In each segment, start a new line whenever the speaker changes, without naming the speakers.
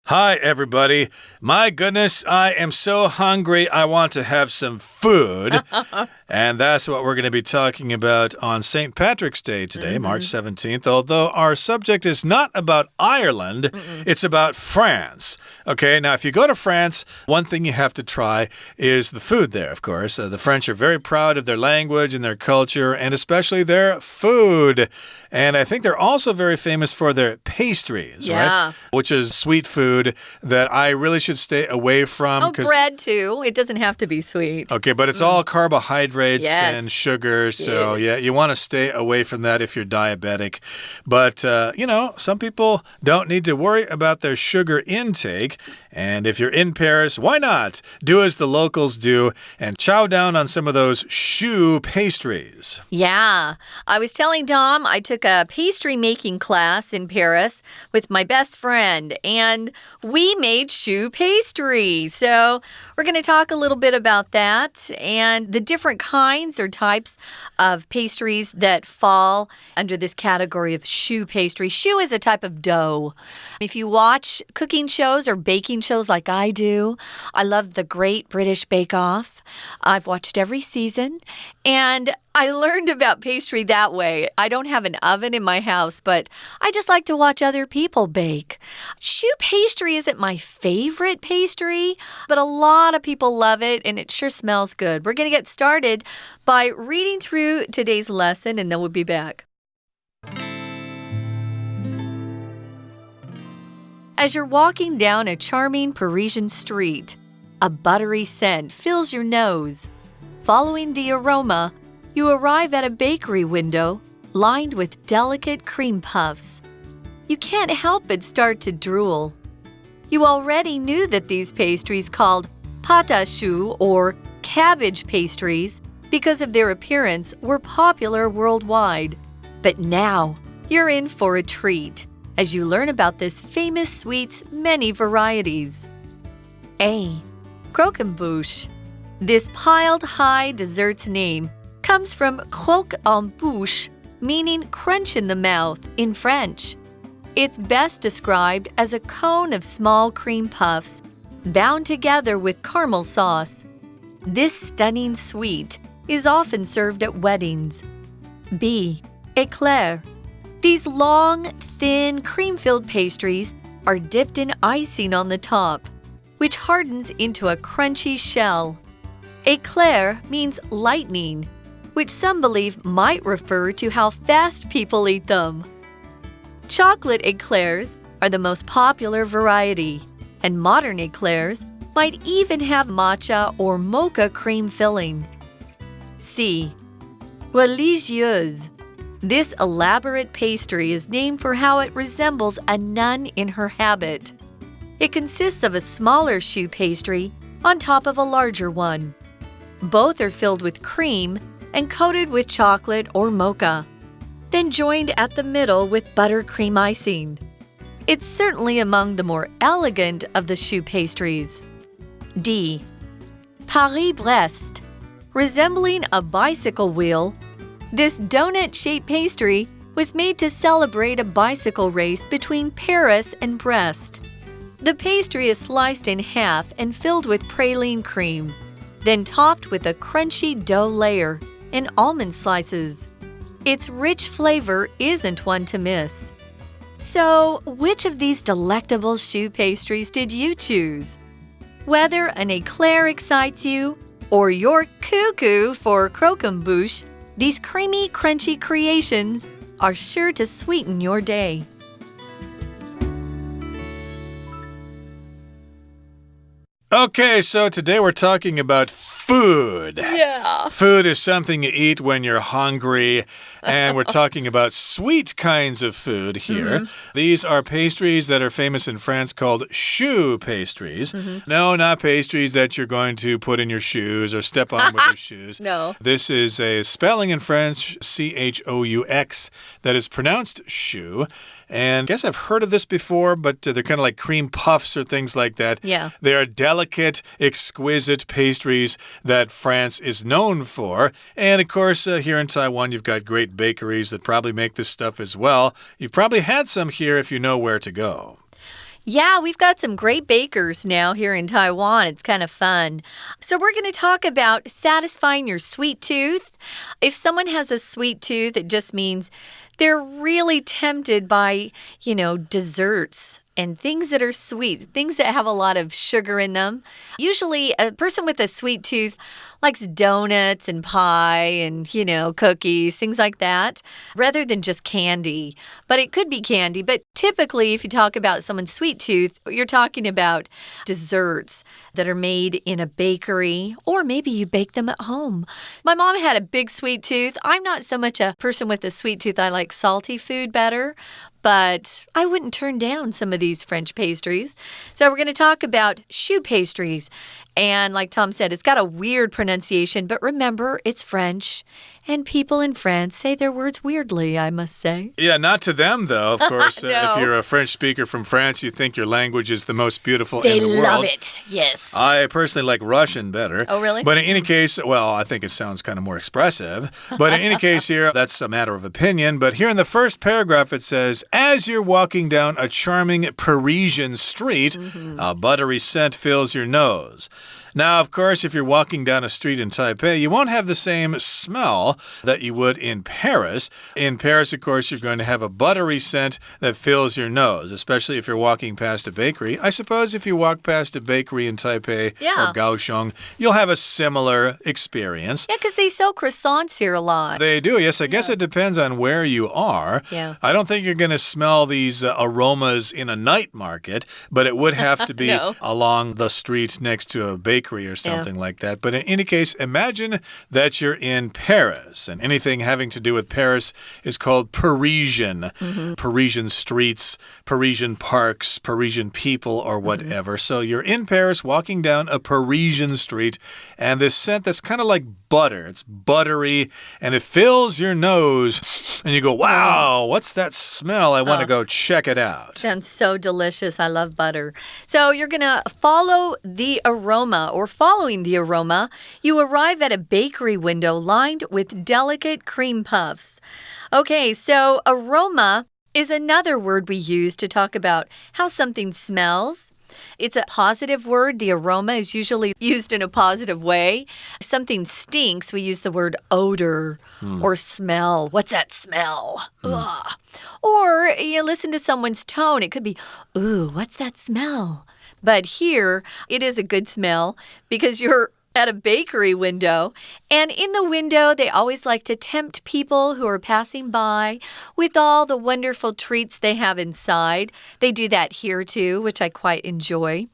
Hi, everybody. My goodness, I am so hungry. I want to have some food. And that's what we're going to be talking about on St. Patrick's Day today, March 17th. Although our subject is not about Ireland, it's about France. Okay, now if you go to France, one thing you have to try is the food there, of course. The French are very proud of their language and their culture, and especially their food. And I think they're also very famous for their pastries, right? Which is sweet food that I really should stay away from.
Oh, bread too. It doesn't have to be sweet.
Okay, but it's all carbohydrates and sugar. So, yeah, you want to stay away from that if you're diabetic. But, you know, some people don't need to worry about their sugar intake. And if you're in Paris, why not? Do as the locals do and chow down on some of those choux pastries.
Yeah. I was telling Dom I took a pastry making class in Paris with my best friend, and we made choux pastry. So we're going to talk a little bit about that and the different kinds or types of pastries that fall under this category of choux pastry. Choux is a type of dough. If you watch cooking shows or baking shows like I do, I love the Great British Bake Off. I've watched every season, and I learned about pastry that way. I don't have an oven in my house, but I just like to watch other people bake. Choux pastry isn't my favorite pastry, but a lot of people love it, and it sure smells good. We're going to get started by reading through today's lesson, and then we'll be back. As you're walking down a charming Parisian street, a buttery scent fills your nose. Following the aroma, you arrive at a bakery window lined with delicate cream puffs. You can't help but start to drool. You already knew that these pastries called pâte à choux or cabbage pastries because of their appearance were popular worldwide. But now you're in for a treat as you learn about this famous sweet's many varieties. A. Croquembouche. This piled-high dessert's name comes from croque en bouche, meaning crunch in the mouth in French. It's best described as a cone of small cream puffs bound together with caramel sauce. This stunning sweet is often served at weddings. B. Éclair. These long, thin, cream-filled pastries are dipped in icing on the top, which hardens into a crunchy shell. Éclair means lightning, which some believe might refer to how fast people eat them. Chocolate éclairs are the most popular variety, and modern éclairs might even have matcha or mocha cream filling. C. Religieuse. This elaborate pastry is named for how it resembles a nun in her habit. It consists of a smaller choux pastry on top of a larger one. Both are filled with cream and coated with chocolate or mocha, then joined at the middle with buttercream icing. It's certainly among the more elegant of the choux pastries. D. Paris-Brest. Resembling a bicycle wheel, this donut-shaped pastry was made to celebrate a bicycle race between Paris and Brest. The pastry is sliced in half and filled with praline cream, then topped with a crunchy dough layer and almond slices. Its rich flavor isn't one to miss. So, which of these delectable choux pastries did you choose? Whether an éclair excites you or you're cuckoo for croquembouche, these creamy, crunchy creations are sure to sweeten your day.
Okay, so today we're talking about food.
Yeah.
Food is something you eat when you're hungry, and we're talking about sweet kinds of food here. These are pastries that are famous in France called choux pastries. No, not pastries that you're going to put in your shoes or step on with your shoes.
No.
This is a spelling in French, C-H-O-U-X, that is pronounced choux. And I guess I've heard of this before, but they're kind of like cream puffs or things like that.
Yeah.
They are delicate, exquisite pastries that France is known for. And of course, here in Taiwan, you've got great bakeries that probably make this stuff as well. You've probably had some here if you know where to go.
Yeah, we've got some great bakers now here in Taiwan. It's kind of fun. So we're going to talk about satisfying your sweet tooth. If someone has a sweet tooth, it just means they're really tempted by, desserts and things that are sweet, things that have a lot of sugar in them. Usually, a person with a sweet tooth likes donuts and pie and, cookies, things like that, rather than just candy. But it could be candy. But typically, if you talk about someone's sweet tooth, you're talking about desserts that are made in a bakery, or maybe you bake them at home. My mom had a big sweet tooth. I'm not so much a person with a sweet tooth. I like salty food better. But I wouldn't turn down some of these French pastries. So we're going to talk about choux pastries. And like Tom said, it's got a weird pronunciation, but remember, it's French. And people in France say their words weirdly, I must say.
Yeah, not to them, though, of course.
No.
If you're a French speaker from France, you think your language is the most beautiful in the world.
They love it, yes.
I personally like Russian better.
Oh, really?
But in any case, well, I think it sounds kind of more expressive. But in any case here, that's a matter of opinion. But here in the first paragraph, it says, as you're walking down a charming Parisian street, a buttery scent fills your nose. Now, of course, if you're walking down a street in Taipei, you won't have the same smell that you would in Paris. In Paris, of course, you're going to have a buttery scent that fills your nose, especially if you're walking past a bakery. I suppose if you walk past a bakery in Taipei or Kaohsiung, you'll have a similar experience.
Yeah, because they sell croissants here a lot.
They do, yes. I guess it depends on where you are.
Yeah.
I don't think you're going to smell these aromas in a night market, but it would have to be along the street next to a bakery or something like that. But in any case, imagine that you're in Paris, and anything having to do with Paris is called Parisian. Parisian streets, Parisian parks, Parisian people, or whatever. So you're in Paris walking down a Parisian street, and this scent that's kind of like butter. It's buttery, and it fills your nose, and you go, wow, what's that smell? I want to go check it out.
Sounds so delicious. I love butter. So you're going to follow the aroma, or following the aroma, you arrive at a bakery window lined with delicate cream puffs. Okay, so aroma is another word we use to talk about how something smells. It's a positive word. The aroma is usually used in a positive way. Something stinks, we use the word odor or smell. What's that smell? Or you listen to someone's tone. It could be, ooh, what's that smell? But here, it is a good smell because you're at a bakery window. And in the window, they always like to tempt people who are passing by with all the wonderful treats they have inside. They do that here too, which I quite enjoy.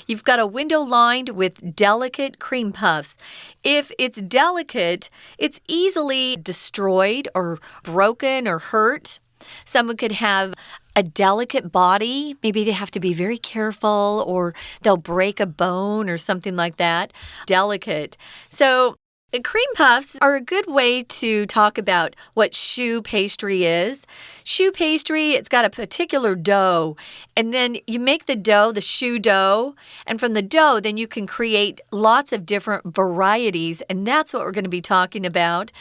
You've got a window lined with delicate cream puffs. If it's delicate, it's easily destroyed or broken or hurt. Someone could have a delicate body. Maybe they have to be very careful, or they'll break a bone or something like that. Delicate. So cream puffs are a good way to talk about what choux pastry is. Choux pastry, it's got a particular dough, and then you make the dough, the choux dough, and from the dough, then you can create lots of different varieties, and that's what we're going to be talking about.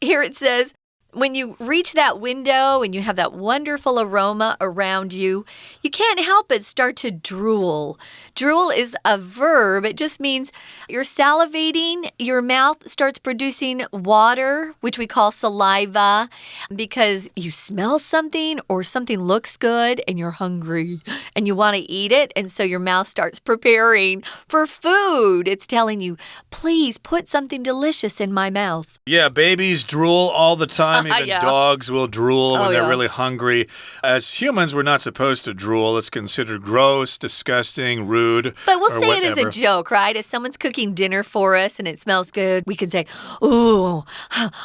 Here it says, when you reach that window and you have that wonderful aroma around you, you can't help but start to drool. Drool is a verb. It just means you're salivating, your mouth starts producing water, which we call saliva, because you smell something or something looks good and you're hungry and you want to eat it, and so your mouth starts preparing for food. It's telling you, please put something delicious in my mouth.
Yeah, babies drool all the time. Even dogs will drool when they're really hungry. As humans, we're not supposed to drool. It's considered gross, disgusting, rude.
But we'll say
whatever.
it as a joke, right? If someone's cooking dinner for us and it smells good, we can say, ooh,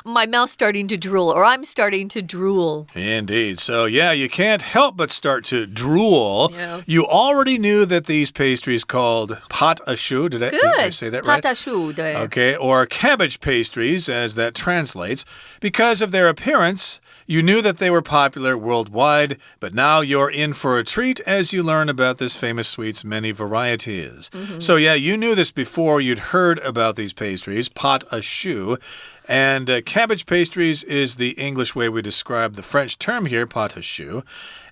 my mouth's starting to drool, or I'm starting to drool.
Indeed. So, yeah, you can't help but start to drool.
Yeah.
You already knew that these pastries called pâte à choux. Did I say that right?
Pâte à choux, 对.
Okay, or cabbage pastries, as that translates. Because of their appearance, you knew that they were popular worldwide, but now you're in for a treat as you learn about this famous sweet's many varieties. So, yeah, you knew this before. You'd heard about these pastries, pâte à choux. And cabbage pastries is the English way we describe the French term here, pâte à choux.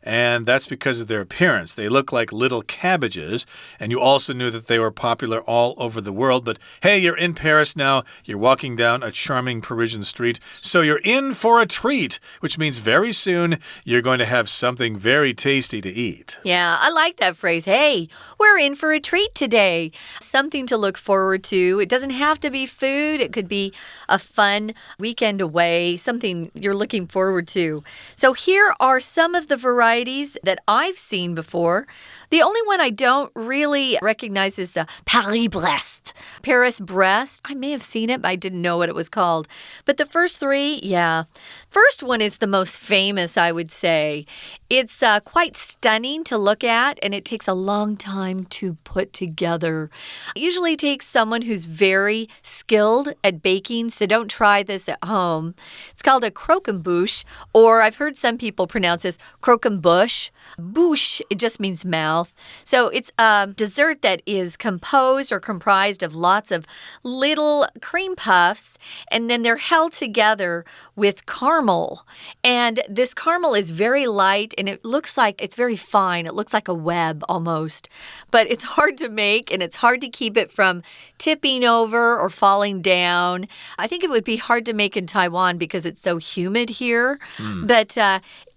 And that's because of their appearance. They look like little cabbages. And you also knew that they were popular all over the world. But hey, you're in Paris now. You're walking down a charming Parisian street. So you're in for a treat, which means very soon you're going to have something very tasty to eat.
Yeah, I like that phrase. Hey, we're in for a treat today. Something to look forward to. It doesn't have to be food. It could be a fun weekend away, something you're looking forward to. So here are some of the varieties that I've seen before. The only one I don't really recognize is the Paris-Brest. Paris-Brest. I may have seen it, but I didn't know what it was called. But the first three, yeah. First one is the most famous, I would say. It's quite stunning to look at, and it takes a long time to put together. It usually takes someone who's very skilled at baking, so don't try this at home. It's called a croquembouche, or I've heard some people pronounce this croquembouche. Bouche, it just means mouth. So it's a dessert that is composed or comprised of lots of little cream puffs, and then they're held together with caramel. And this caramel is very light, and it looks like it's very fine. It looks like a web almost. But it's hard to make, and it's hard to keep it from tipping over or falling down. I think it would be hard to make in Taiwan because it's so humid here. But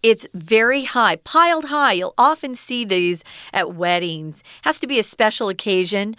it's very high, piled high. You'll often see these at weddings. Has to be a special occasion.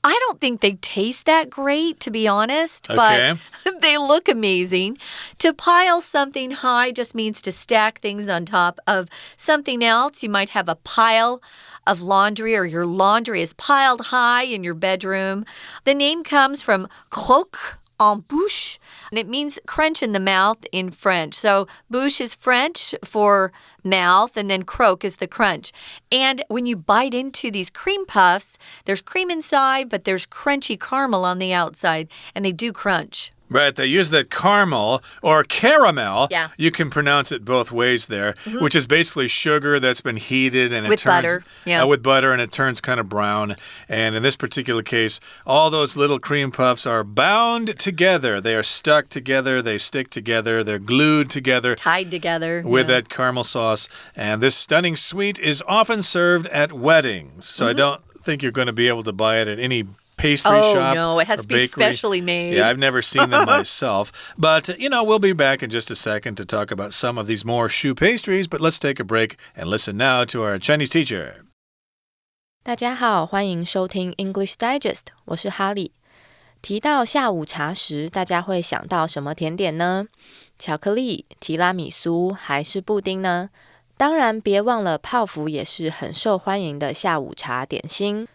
I don't think they taste that great, to be honest, but they look amazing. To pile something high just means to stack things on top of something else. You might have a pile of laundry, or your laundry is piled high in your bedroom. The name comes from croque en bouche, and it means crunch in the mouth in French. So bouche is French for mouth, and then croque is the crunch. And when you bite into these cream puffs, there's cream inside, but there's crunchy caramel on the outside, and they do crunch.
Right, they use that caramel or caramel.
Yeah.
You can pronounce it both ways there, which is basically sugar that's been heated and
with butter. Yeah.
With butter, and it turns kind of brown. And in this particular case, all those little cream puffs are bound together. They are stuck together. They stick together. They're glued together.
Tied together.
With that caramel sauce. And this stunning sweet is often served at weddings. So I don't think you're going to be able to buy it at any pastry shop.
Oh, no, it has to be
bakery.
specially made.
Yeah, I've never seen them myself. But, we'll be back in just a second to talk about some of these more choux pastries. But let's take a break and listen now to our Chinese teacher.
大家好，欢迎收听 English Digest， 我是哈利。提到下午茶时，大家会想到什么甜点呢？巧克力、提拉米苏还是布丁呢？当然，别忘了泡芙也是很受欢迎的下午茶点心。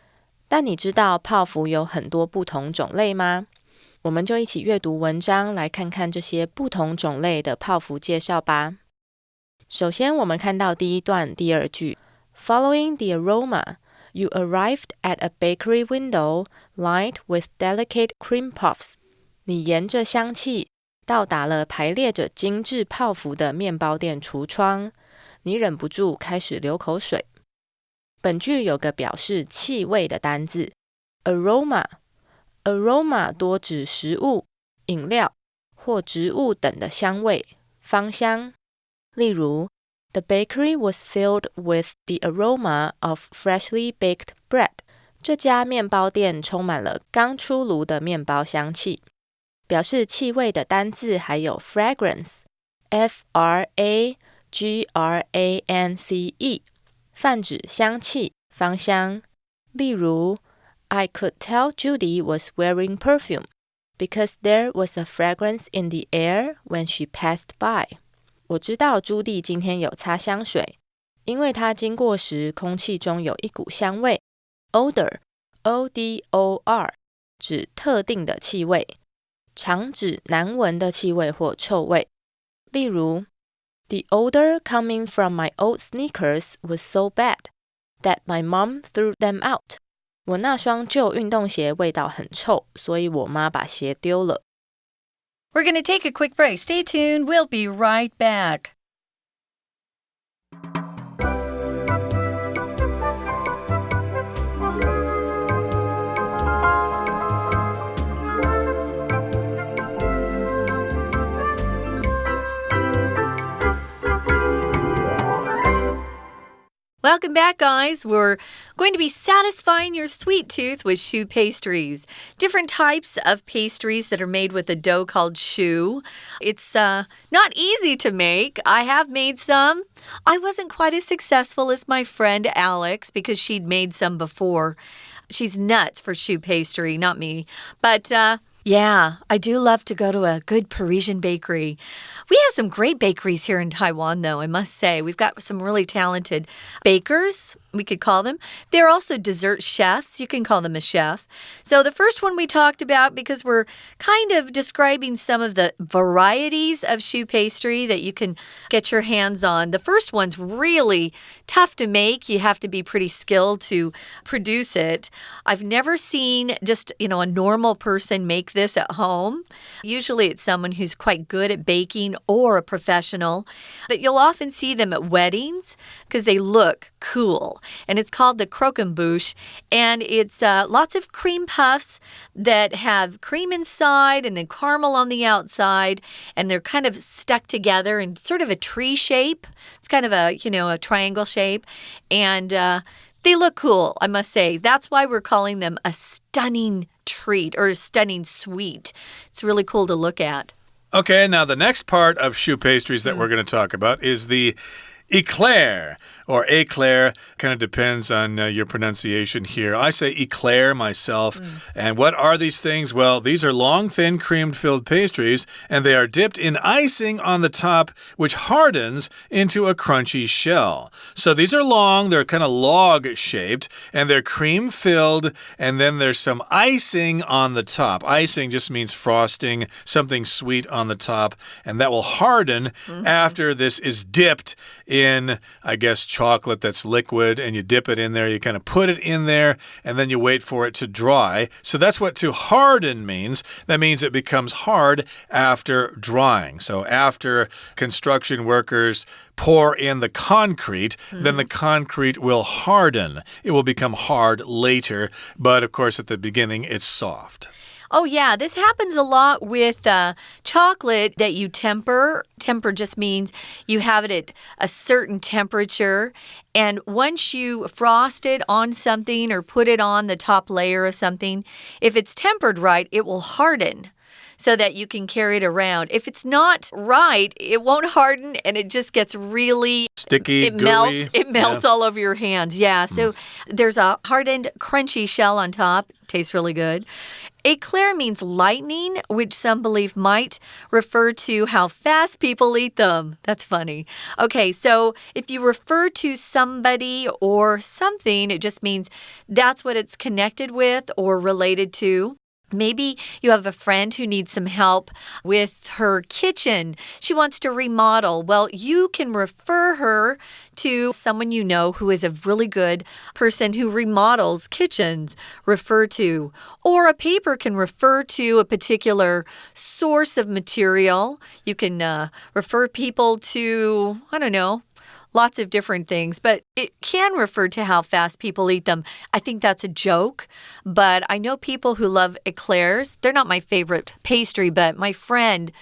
但你知道泡芙有很多不同种类吗？我们就一起阅读文章，来看看这些不同种类的泡芙介绍吧。首先，我们看到第一段第二句 Following the aroma, you arrived at a bakery window lined with delicate cream puffs. 你沿着香气到达了排列着精致泡芙的面包店橱窗，你忍不住开始流口水。本句有个表示气味的单字 aroma 多指食物、饮料或植物等的香味、芳香。例如 The bakery was filled with the aroma of freshly baked bread. 这家面包店充满了刚出炉的面包香气。表示气味的单字还有 fragrance F-R-A-G-R-A-N-C-E泛指香气、芳香。例如 I could tell Judy was wearing perfume because there was a fragrance in the air when she passed by. 我知道朱蒂今天有擦香水，因为她经过时空气中有一股香味。Odor, O-D-O-R 指特定的气味，常指难闻的气味或臭味。例如The odor coming from my old sneakers was so bad that my mom threw them out. 我那双旧运动鞋味道很臭，所以我妈把鞋丢了。
We're going to take a quick break. Stay tuned. We'll be right back. Welcome back, guys. We're going to be satisfying your sweet tooth with choux pastries. Different types of pastries that are made with a dough called choux. It's not easy to make. I have made some. I wasn't quite as successful as my friend Alex because she'd made some before. She's nuts for choux pastry, not me. But yeah, I do love to go to a good Parisian bakery. We have some great bakeries here in Taiwan, though, I must say. We've got some really talented bakers, we could call them. They're also dessert chefs. You can call them a chef. So the first one we talked about, because we're kind of describing some of the varieties of choux pastry that you can get your hands on. The first one's really tough to make. You have to be pretty skilled to produce it. I've never seen just, a normal person make this at home. Usually it's someone who's quite good at baking or a professional. But you'll often see them at weddings because they look cool. And it's called the croquembouche. And it's lots of cream puffs that have cream inside and then caramel on the outside. And they're kind of stuck together in sort of a tree shape. It's kind of a triangle shape. And they look cool, I must say. That's why we're calling them a stunning treat or a stunning sweet. It's really cool to look at.
Okay, now the next part of choux pastries that we're going to talk about is the eclair or éclair. Kind of depends on your pronunciation here. I say eclair myself. And what are these things? Well, these are long, thin, cream-filled pastries, and they are dipped in icing on the top, which hardens into a crunchy shell. So these are long, they're kind of log-shaped, and they're cream-filled, and then there's some icing on the top. Icing just means frosting, something sweet on the top, and that will harden after this is dipped in, I guess, chocolate that's liquid, and you dip it in there, you kind of put it in there, and then you wait for it to dry. So that's what to harden means. That means it becomes hard after drying. So after construction workers pour in the concrete, then the concrete will harden. It will become hard later, but of course at the beginning it's soft.
Oh, yeah, this happens a lot with chocolate that you temper. Temper just means you have it at a certain temperature. And once you frost it on something or put it on the top layer of something, if it's tempered right, it will harden so that you can carry it around. If it's not right, it won't harden and it just gets really
sticky,
gooey. It melts all over your hands. Yeah, so there's a hardened, crunchy shell on top. Tastes really good. Éclair means lightning, which some believe might refer to how fast people eat them. That's funny. Okay, so if you refer to somebody or something, it just means that's what it's connected with or related to. Maybe you have a friend who needs some help with her kitchen. She wants to remodel. Well, you can refer her to someone you know who is a really good person who remodels kitchens, refer to. Or a paper can refer to a particular source of material. You can refer people to, I don't know, lots of different things, but it can refer to how fast people eat them. I think that's a joke, but I know people who love eclairs. They're not my favorite pastry, but my friend,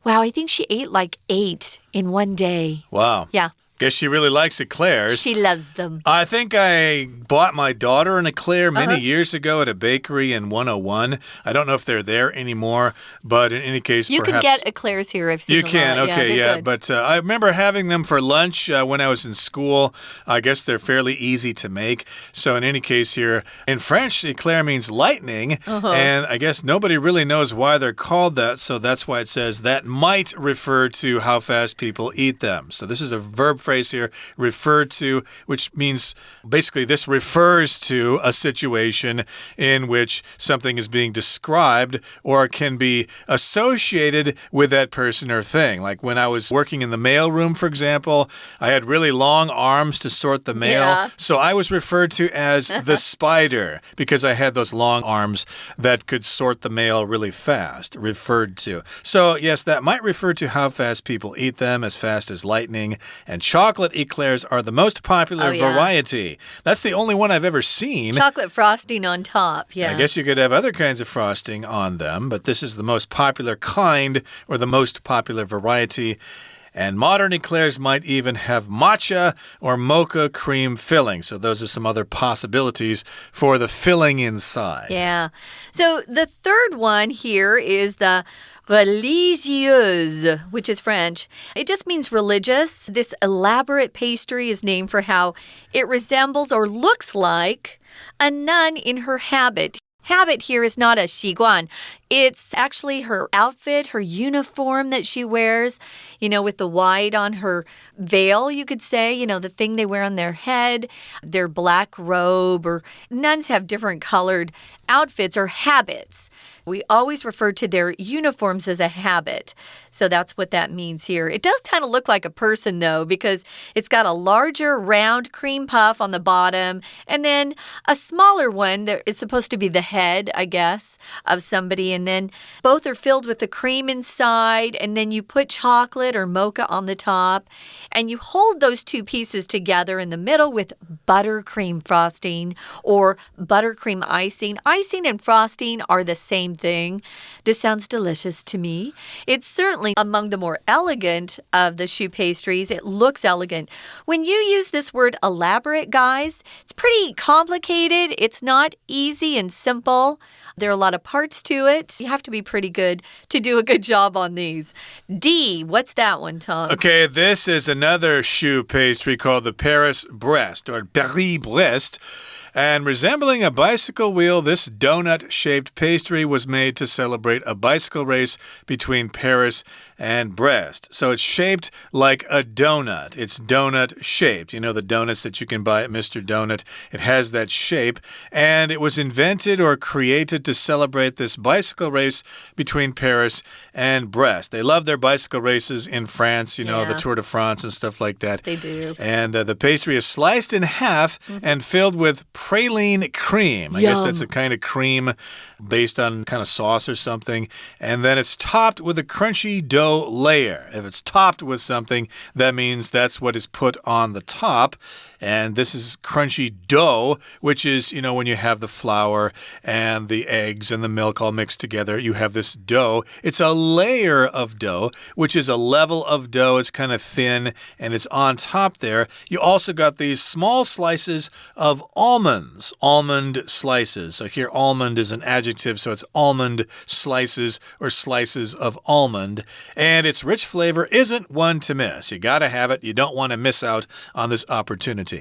wow, I think she ate like 8 in one day.
Wow.
Yeah.
Guess she really likes eclairs.
She loves them.
I think I bought my daughter an eclair many years ago at a bakery in 101. I don't know if they're there anymore, but in any case,
you
perhaps...
can get eclairs here. I've seen
You can,
lot.
okay, yeah.
Good.
But I remember having them for lunch when I was in school. I guess they're fairly easy to make. So in any case here, in French, eclair means lightning, and I guess nobody really knows why they're called that, so that's why it says that might refer to how fast people eat them. So this is a verb phrase here, refer to, which means basically this refers to a situation in which something is being described or can be associated with that person or thing. Like when I was working in the mailroom, for example, I had really long arms to sort the mail. So I was referred to as the spider because I had those long arms that could sort the mail really fast, referred to. So yes, that might refer to how fast people eat them, as fast as lightning. And chocolate eclairs are the most popular variety. That's the only one I've ever seen.
Chocolate frosting on top, yeah.
I guess you could have other kinds of frosting on them, but this is the most popular kind or the most popular variety. And modern eclairs might even have matcha or mocha cream filling. So those are some other possibilities for the filling inside.
Yeah. So the third one here is the religieuse, which is French. It just means religious. This elaborate pastry is named for how it resembles or looks like a nun in her habit. Habit here is not a 习惯. It's actually her outfit, her uniform that she wears, with the white on her veil, you could say, the thing they wear on their head, their black robe, or nuns have different colored outfits or habits. We always refer to their uniforms as a habit. So that's what that means here. It does kind of look like a person, though, because it's got a larger round cream puff on the bottom and then a smaller one that is supposed to be the head, I guess, of somebody. And then both are filled with the cream inside. And then you put chocolate or mocha on the top. And you hold those two pieces together in the middle with buttercream frosting or buttercream icing. Icing and frosting are the same thing. This sounds delicious to me. It's certainly among the more elegant of the choux pastries. It looks elegant. When you use this word elaborate, guys, it's pretty complicated. It's not easy and simple. There are a lot of parts to it. You have to be pretty good to do a good job on these. D, what's that one, Tom?
Okay, this is another choux pastry called the Paris-Brest or Paris-Brest. And resembling a bicycle wheel, this donut-shaped pastry was made to celebrate a bicycle race between Paris and Brest. So it's shaped like a donut. It's donut-shaped. You know the donuts that you can buy at Mr. Donut? It has that shape. And it was invented or created to celebrate this bicycle race between Paris and Brest. They love their bicycle races in France, the Tour de France and stuff like that.
They do.
And the pastry is sliced in half and filled with praline cream. I guess that's a kind of cream based on kind of sauce or something. And then it's topped with a crunchy dough layer. If it's topped with something, that means that's what is put on the top. And this is crunchy dough, which is, when you have the flour and the eggs and the milk all mixed together, you have this dough. It's a layer of dough, which is a level of dough. It's kind of thin and it's on top there. You also got these small slices of almonds, almond slices. So here almond is an adjective, so it's almond slices or slices of almond. And its rich flavor isn't one to miss. You got to have it. You don't want to miss out on this opportunity.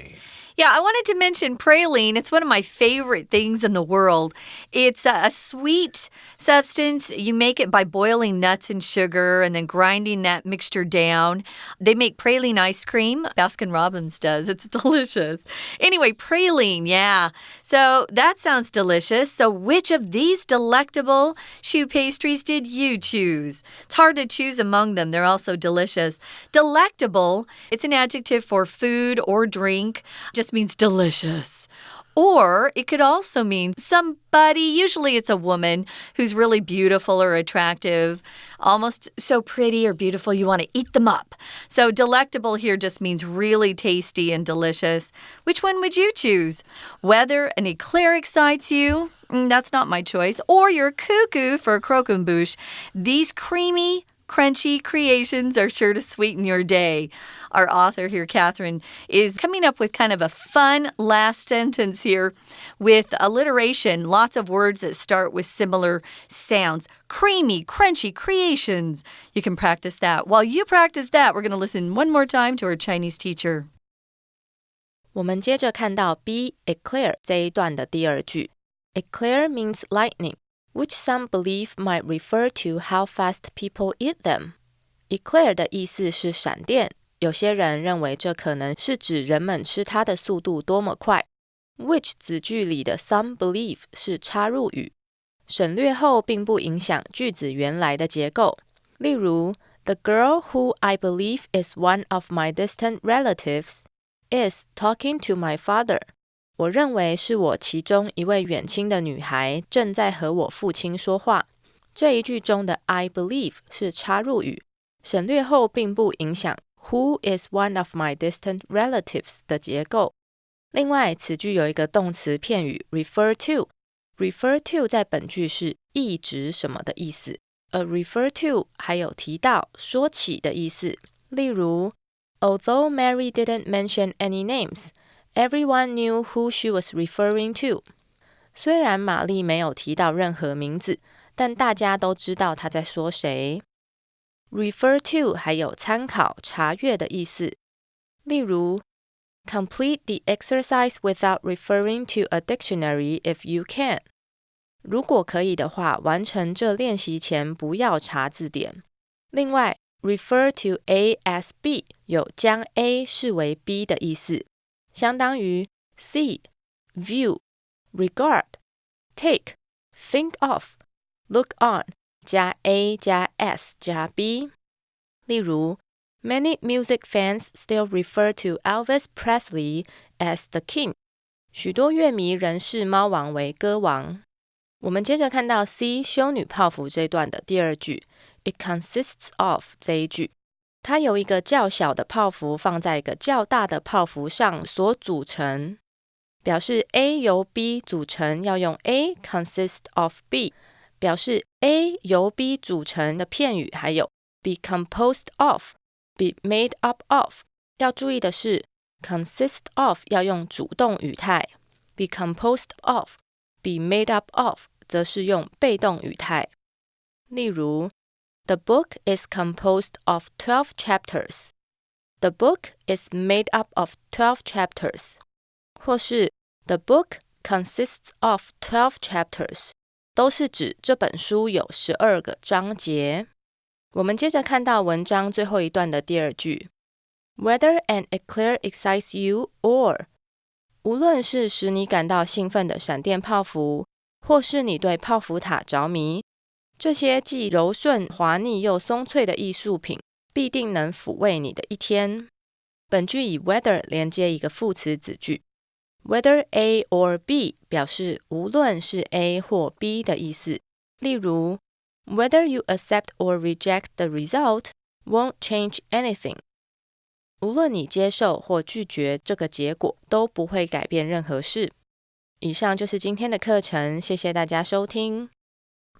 Yeah, I wanted to mention praline. It's one of my favorite things in the world. It's a sweet substance. You make it by boiling nuts and sugar and then grinding that mixture down. They make praline ice cream. Baskin-Robbins does. It's delicious. Anyway, praline, yeah. So that sounds delicious. So which of these delectable choux pastries did you choose? It's hard to choose among them. They're also delicious. Delectable, it's an adjective for food or drink. Just means delicious. Or it could also mean somebody, usually it's a woman, who's really beautiful or attractive, almost so pretty or beautiful you want to eat them up. So delectable here just means really tasty and delicious. Which one would you choose? Whether an eclair excites you, that's not my choice, or you're cuckoo for croquembouche. These creamy, crunchy creations are sure to sweeten your day. Our author here, Catherine, is coming up with kind of a fun last sentence here with alliteration, lots of words that start with similar sounds. Creamy, crunchy creations. You can practice that. While you practice that, we're going to listen one more time to our Chinese teacher.
我们接着看到 be eclair 这一段的第二句。Eclair means lightning, which some believe might refer to how fast people eat them. Eclair 的意思是闪电，有些人认为这可能是指人们吃它的速度多么快。Which 子句里的 some believe 是插入语，省略后并不影响句子原来的结构。例如 The girl who I believe is one of my distant relatives is talking to my father. 我认为是我其中一位远亲的女孩正在和我父亲说话。这一句中的 I believe 是插入语，省略后并不影响 Who is one of my distant relatives 的结构。另外，此句有一个动词片语 refer to。refer to 在本句是意指什么的意思，而 refer to 还有提到、说起的意思。例如 Although Mary didn't mention any names, everyone knew who she was referring to. 虽然玛丽没有提到任何名字，但大家都知道她在说谁。Refer to 还有参考、查阅的意思。例如 Complete the exercise without referring to a dictionary if you can. 如果可以的话，完成这练习前不要查字典。另外Refer to A as B 有将 A 视为 B 的意思，相当于 see, view, regard, take, think of, look on 加 A 加 S 加 B。例如 Many music fans still refer to Elvis Presley as the king. 许多乐迷仍视猫王为歌王。我们接着看到 C 修女泡芙这段的第二句It consists of 这一句，它由一个较小的泡芙放在一个较大的泡芙上所组成，表示 A 由 B 组成要用 A consist of B， 表示 A 由 B 组成的片语还有 be composed of、be made up of。要注意的是 consist of 要用主动语态， be composed of、be made up of 则是用被动语态。例如The book is composed of 12 chapters. The book is made up of 12 chapters. 或是 The book consists of 12 chapters. 都是指这本书有12个章节。我们接着看到文章最后一段的第二句 Whether an eclair excites you or 无论是使你感到兴奋的闪电泡芙，或是你对泡芙塔着迷，这些既柔顺、滑腻又松脆的艺术品必定能抚慰你的一天。本句以 whether 连接一个副词子句 Whether A or B 表示无论是 A 或 B 的意思。例如 Whether you accept or reject the result won't change anything. 无论你接受或拒绝这个结果都不会改变任何事。以上就是今天的课程，谢谢大家收听。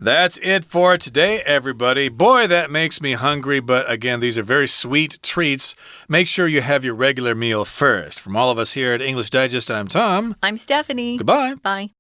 That's it for today, everybody. Boy, that makes me hungry, but again, these are very sweet treats. Make sure you have your regular meal first. From all of us here at English Digest, I'm Tom.
I'm Stephanie.
Goodbye.
Bye.